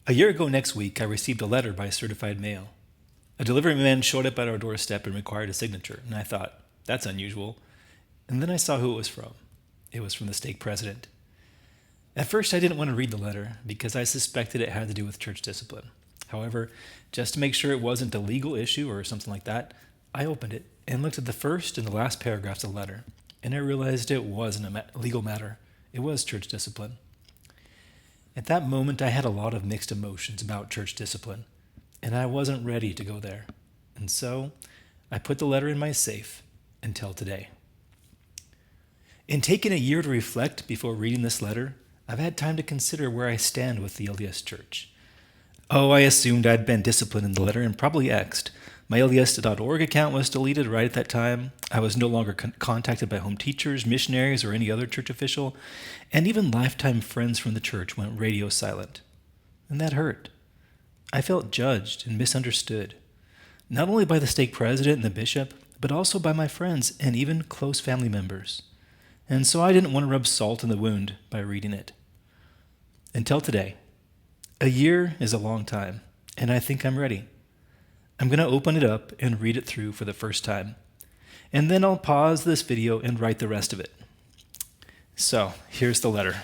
A year ago next week, I received a letter by certified mail. A delivery man showed up at our doorstep and required a signature, and I thought, that's unusual. And then I saw who it was from. It was from the stake president. At first, I didn't want to read the letter because I suspected it had to do with church discipline. However, just to make sure it wasn't a legal issue or something like that, I opened it and looked at the first and the last paragraphs of the letter, and I realized it wasn't a legal matter. It was church discipline. At that moment, I had a lot of mixed emotions about church discipline, and I wasn't ready to go there. And so, I put the letter in my safe until today. In taking a year to reflect before reading this letter, I've had time to consider where I stand with the LDS Church. I assumed I'd been disciplined in the letter and probably X'd. My LDS.org account was deleted right at that time. I was no longer contacted by home teachers, missionaries, or any other church official, and even lifetime friends from the church went radio silent. And that hurt. I felt judged and misunderstood, not only by the stake president and the bishop, but also by my friends and even close family members. And so I didn't want to rub salt in the wound by reading it. Until today. A year is a long time, and I think I'm ready. I'm going to open it up and read it through for the first time. And then I'll pause this video and write the rest of it. So, here's the letter.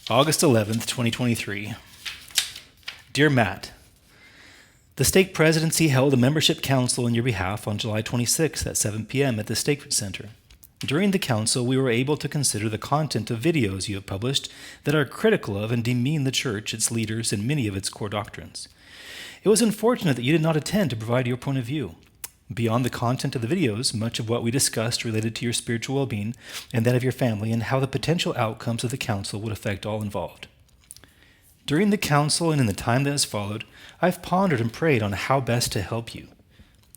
August 11th, 2023. Dear Matt, the stake presidency held a membership council on your behalf on July 26th at 7 p.m. at the Stake Center. During the council, we were able to consider the content of videos you have published that are critical of and demean the church, its leaders, and many of its core doctrines. It was unfortunate that you did not attend to provide your point of view. Beyond the content of the videos, much of what we discussed related to your spiritual well-being and that of your family and how the potential outcomes of the council would affect all involved. During the council and in the time that has followed, I've pondered and prayed on how best to help you.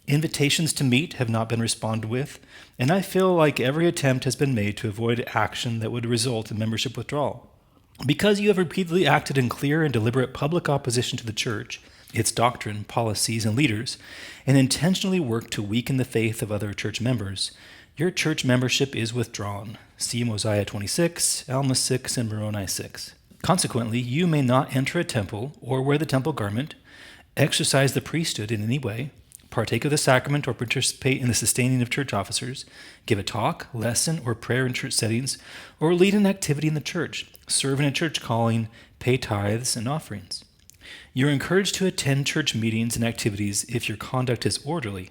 Invitations to meet have not been responded with, and I feel like every attempt has been made to avoid action that would result in membership withdrawal. Because you have repeatedly acted in clear and deliberate public opposition to the church, its doctrine, policies, and leaders, and intentionally worked to weaken the faith of other church members, your church membership is withdrawn. See Mosiah 26, Alma 6, and Moroni 6. Consequently, you may not enter a temple or wear the temple garment, exercise the priesthood in any way, partake of the sacrament or participate in the sustaining of church officers, give a talk, lesson, or prayer in church settings, or lead an activity in the church, serve in a church calling, pay tithes and offerings. You're encouraged to attend church meetings and activities if your conduct is orderly.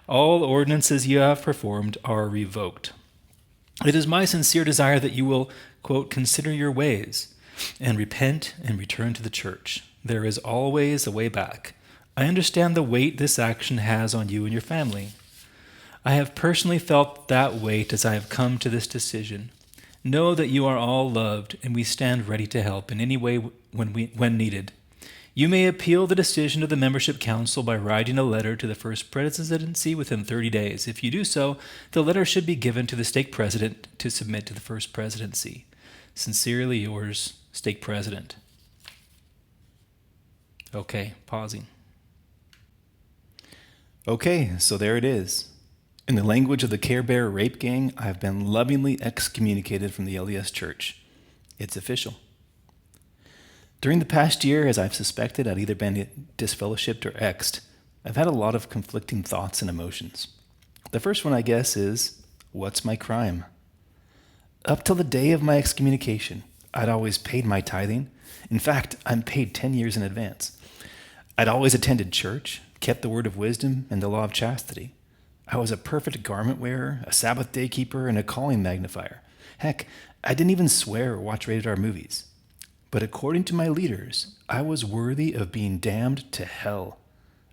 All ordinances you have performed are revoked. It is my sincere desire that you will, quote, consider your ways and repent and return to the church. There is always a way back. I understand the weight this action has on you and your family. I have personally felt that weight as I have come to this decision. Know that you are all loved, and we stand ready to help in any way when needed. You may appeal the decision of the membership council by writing a letter to the First Presidency within 30 days. If you do so, the letter should be given to the stake president to submit to the First Presidency. Sincerely yours, Stake President. Okay, pausing. Okay, so there it is. In the language of the Care Bear rape gang, I've been lovingly excommunicated from the LDS Church. It's official. During the past year, as I've suspected, I'd either been disfellowshipped or X'd. I've had a lot of conflicting thoughts and emotions. The first one, I guess, is, what's my crime? Up till the day of my excommunication, I'd always paid my tithing. In fact, I'm paid 10 years in advance. I'd always attended church, kept the word of wisdom and the law of chastity. I was a perfect garment wearer, a Sabbath day keeper, and a calling magnifier. Heck, I didn't even swear or watch rated R movies. But according to my leaders, I was worthy of being damned to hell.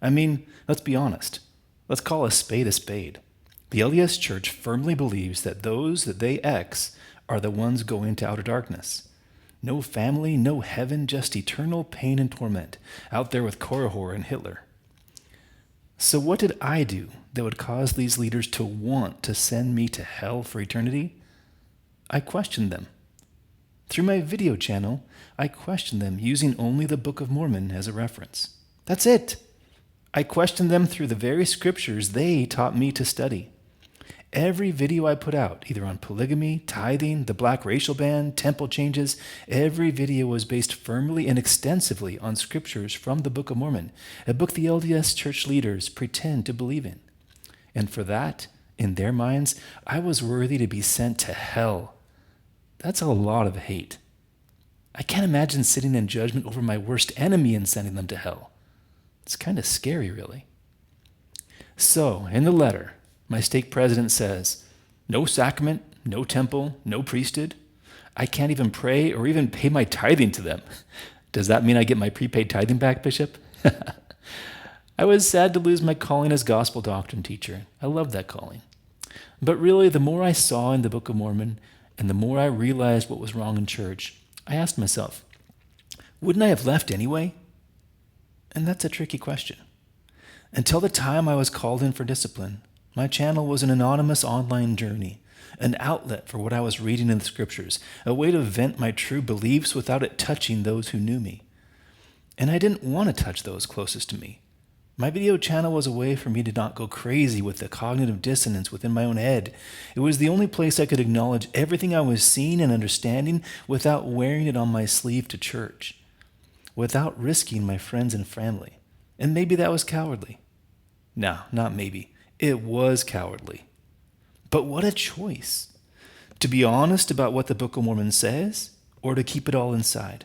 I mean, let's be honest. Let's call a spade a spade. The LDS Church firmly believes that those that they X are the ones going to outer darkness. No family, no heaven, just eternal pain and torment, out there with Korihor and Hitler. So what did I do that would cause these leaders to want to send me to hell for eternity? I questioned them. Through my video channel, I questioned them using only the Book of Mormon as a reference. That's it. I questioned them through the very scriptures they taught me to study. Every video I put out, either on polygamy, tithing, the black racial ban, temple changes, every video was based firmly and extensively on scriptures from the Book of Mormon, a book the LDS church leaders pretend to believe in. And for that, in their minds, I was worthy to be sent to hell. That's a lot of hate. I can't imagine sitting in judgment over my worst enemy and sending them to hell. It's kind of scary, really. So, in the letter, my stake president says, no sacrament, no temple, no priesthood. I can't even pray or even pay my tithing to them. Does that mean I get my prepaid tithing back, Bishop? I was sad to lose my calling as gospel doctrine teacher. I loved that calling. But really, the more I saw in the Book of Mormon and the more I realized what was wrong in church, I asked myself, wouldn't I have left anyway? And that's a tricky question. Until the time I was called in for discipline, my channel was an anonymous online journey, an outlet for what I was reading in the scriptures, a way to vent my true beliefs without it touching those who knew me. And I didn't want to touch those closest to me. My video channel was a way for me to not go crazy with the cognitive dissonance within my own head. It was the only place I could acknowledge everything I was seeing and understanding without wearing it on my sleeve to church, without risking my friends and family. And maybe that was cowardly. No, not maybe. It was cowardly. But what a choice. To be honest about what the Book of Mormon says, or to keep it all inside.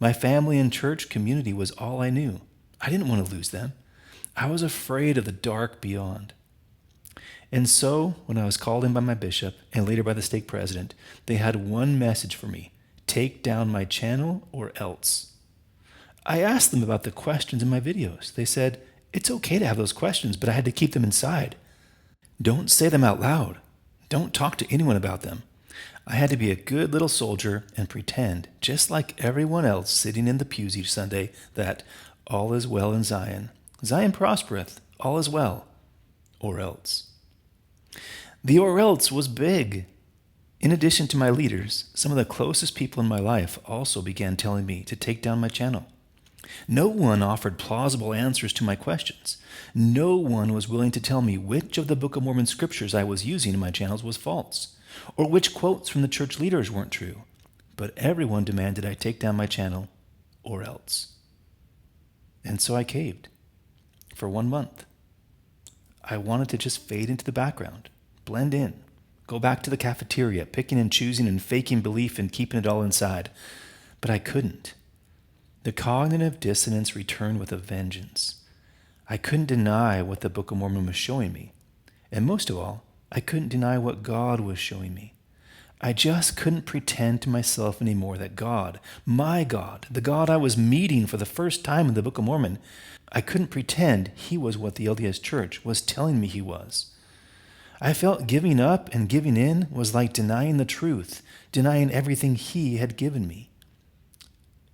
My family and church community was all I knew. I didn't want to lose them. I was afraid of the dark beyond. And so, when I was called in by my bishop, and later by the stake president, they had one message for me: take down my channel or else. I asked them about the questions in my videos. They said, it's okay to have those questions, but I had to keep them inside. Don't say them out loud. Don't talk to anyone about them. I had to be a good little soldier and pretend, just like everyone else sitting in the pews each Sunday, that all is well in Zion. Zion prospereth, all is well. Or else. The or else was big. In addition to my leaders, some of the closest people in my life also began telling me to take down my channel. No one offered plausible answers to my questions. No one was willing to tell me which of the Book of Mormon scriptures I was using in my channels was false, or which quotes from the church leaders weren't true. But everyone demanded I take down my channel, or else. And so I caved. For 1 month. I wanted to just fade into the background, blend in, go back to the cafeteria, picking and choosing and faking belief and keeping it all inside. But I couldn't. The cognitive dissonance returned with a vengeance. I couldn't deny what the Book of Mormon was showing me. And most of all, I couldn't deny what God was showing me. I just couldn't pretend to myself anymore that God, my God, the God I was meeting for the first time in the Book of Mormon, I couldn't pretend he was what the LDS Church was telling me he was. I felt giving up and giving in was like denying the truth, denying everything he had given me.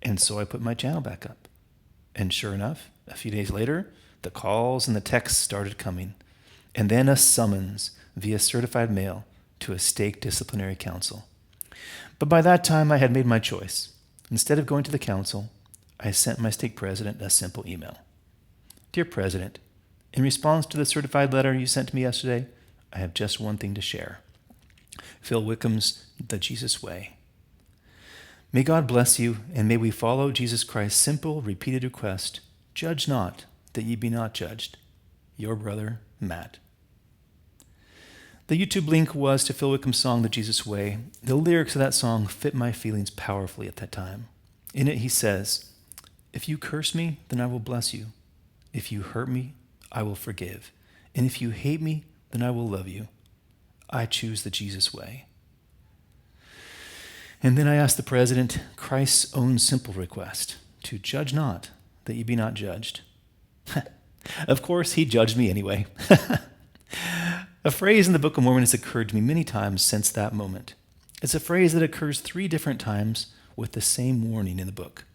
And so I put my channel back up. And sure enough, a few days later, the calls and the texts started coming. And then a summons via certified mail to a stake disciplinary council. But by that time, I had made my choice. Instead of going to the council, I sent my stake president a simple email. Dear President, in response to the certified letter you sent to me yesterday, I have just one thing to share. Phil Wickham's The Jesus Way. May God bless you, and may we follow Jesus Christ's simple, repeated request, judge not, that ye be not judged. Your brother, Matt. The YouTube link was to Phil Wickham's song, The Jesus Way. The lyrics of that song fit my feelings powerfully at that time. In it he says, if you curse me, then I will bless you. If you hurt me, I will forgive. And if you hate me, then I will love you. I choose the Jesus way. And then I asked the president Christ's own simple request, to judge not, that ye be not judged. Of course, he judged me anyway. A phrase in the Book of Mormon has occurred to me many times since that moment. It's a phrase that occurs 3 different times with the same warning in the book.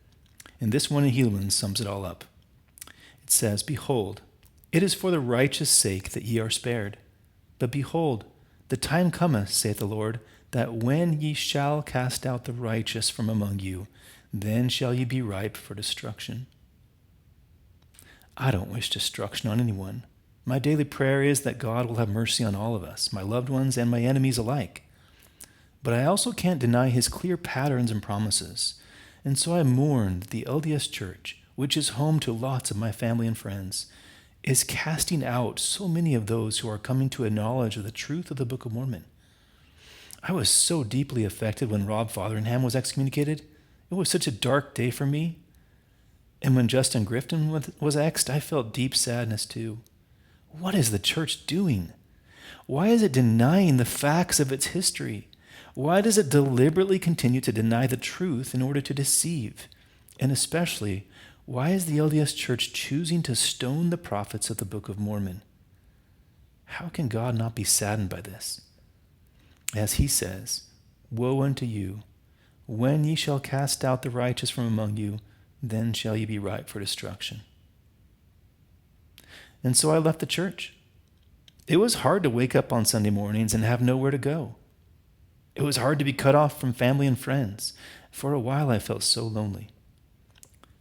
And this one in Helaman sums it all up. It says, behold, it is for the righteous sake that ye are spared. But behold, the time cometh, saith the Lord, that when ye shall cast out the righteous from among you, then shall ye be ripe for destruction. I don't wish destruction on anyone, My daily prayer is that God will have mercy on all of us, my loved ones and my enemies alike. But I also can't deny his clear patterns and promises. And so I mourn that the LDS Church, which is home to lots of my family and friends, is casting out so many of those who are coming to a knowledge of the truth of the Book of Mormon. I was so deeply affected when Rob Fotheringham was excommunicated. It was such a dark day for me. And when Justin Grifton was exed, I felt deep sadness too. What is the church doing? Why is it denying the facts of its history? Why does it deliberately continue to deny the truth in order to deceive? And especially, why is the LDS Church choosing to stone the prophets of the Book of Mormon? How can God not be saddened by this? As he says, "Woe unto you, when ye shall cast out the righteous from among you, then shall ye be ripe for destruction." And so I left the church. It was hard to wake up on Sunday mornings and have nowhere to go. It was hard to be cut off from family and friends. For a while I felt so lonely.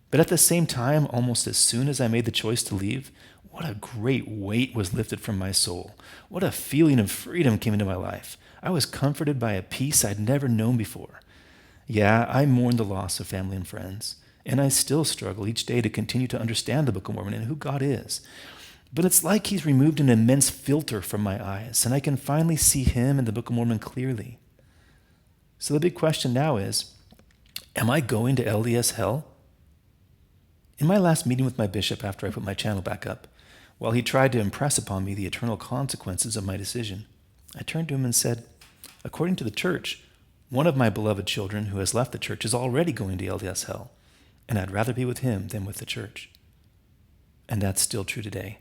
But at the same time, almost as soon as I made the choice to leave, what a great weight was lifted from my soul. What a feeling of freedom came into my life. I was comforted by a peace I'd never known before. Yeah, I mourned the loss of family and friends, and I still struggle each day to continue to understand the Book of Mormon and who God is. But it's like he's removed an immense filter from my eyes, and I can finally see him and the Book of Mormon clearly. So the big question now is, am I going to LDS hell? In my last meeting with my bishop after I put my channel back up, while he tried to impress upon me the eternal consequences of my decision, I turned to him and said, according to the church, one of my beloved children who has left the church is already going to LDS hell, and I'd rather be with him than with the church. And that's still true today.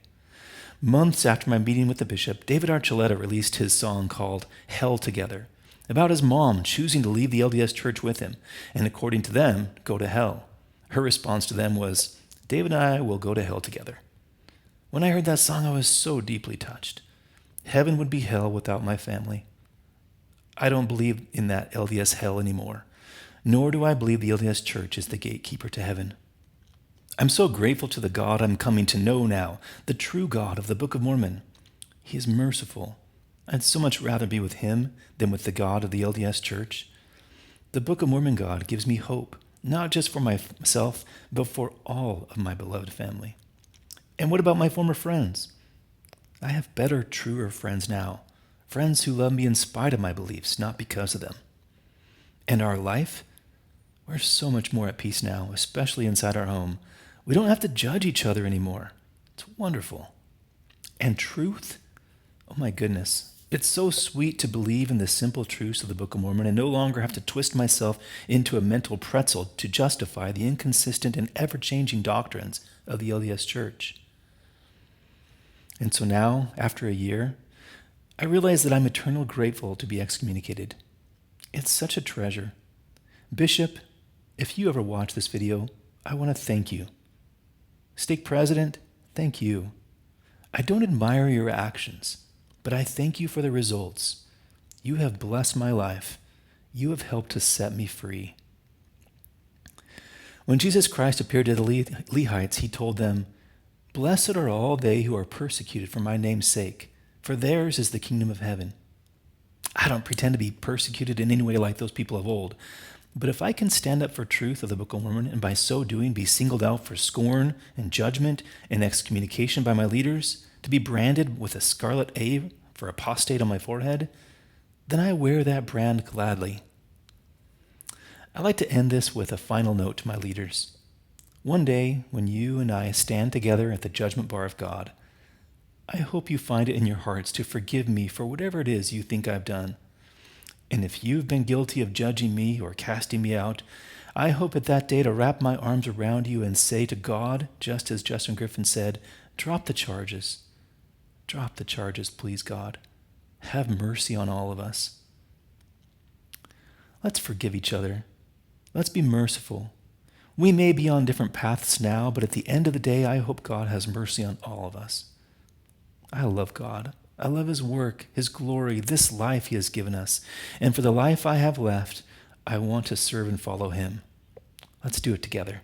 Months after my meeting with the bishop, David Archuleta released his song called Hell Together, about his mom choosing to leave the LDS church with him, and according to them, go to hell. Her response to them was, "David and I will go to hell together." When I heard that song, I was so deeply touched. Heaven would be hell without my family. I don't believe in that LDS hell anymore, nor do I believe the LDS church is the gatekeeper to heaven. I'm so grateful to the God I'm coming to know now, the true God of the Book of Mormon. He is merciful. I'd so much rather be with him than with the God of the LDS church. The Book of Mormon God gives me hope, not just for myself, but for all of my beloved family. And what about my former friends? I have better, truer friends now, friends who love me in spite of my beliefs, not because of them. And our life? We're so much more at peace now, especially inside our home. We don't have to judge each other anymore. It's wonderful. And truth? Oh my goodness. It's so sweet to believe in the simple truths of the Book of Mormon and no longer have to twist myself into a mental pretzel to justify the inconsistent and ever-changing doctrines of the LDS Church. And so now, after a year, I realize that I'm eternally grateful to be excommunicated. It's such a treasure. Bishop, if you ever watch this video, I want to thank you. Stake President, thank you. I don't admire your actions, but I thank you for the results. You have blessed my life. You have helped to set me free. When Jesus Christ appeared to the Lehites, he told them, "Blessed are all they who are persecuted for my name's sake, for theirs is the kingdom of heaven." I don't pretend to be persecuted in any way like those people of old, but if I can stand up for truth of the Book of Mormon and by so doing be singled out for scorn and judgment and excommunication by my leaders, to be branded with a scarlet A for apostate on my forehead, then I wear that brand gladly. I'd like to end this with a final note to my leaders. One day, when you and I stand together at the judgment bar of God, I hope you find it in your hearts to forgive me for whatever it is you think I've done. And if you've been guilty of judging me or casting me out, I hope at that day to wrap my arms around you and say to God, just as Justin Griffin said, "Drop the charges. Drop the charges, please, God. Have mercy on all of us." Let's forgive each other. Let's be merciful. We may be on different paths now, but at the end of the day, I hope God has mercy on all of us. I love God. I love his work, his glory, this life he has given us. And for the life I have left, I want to serve and follow him. Let's do it together.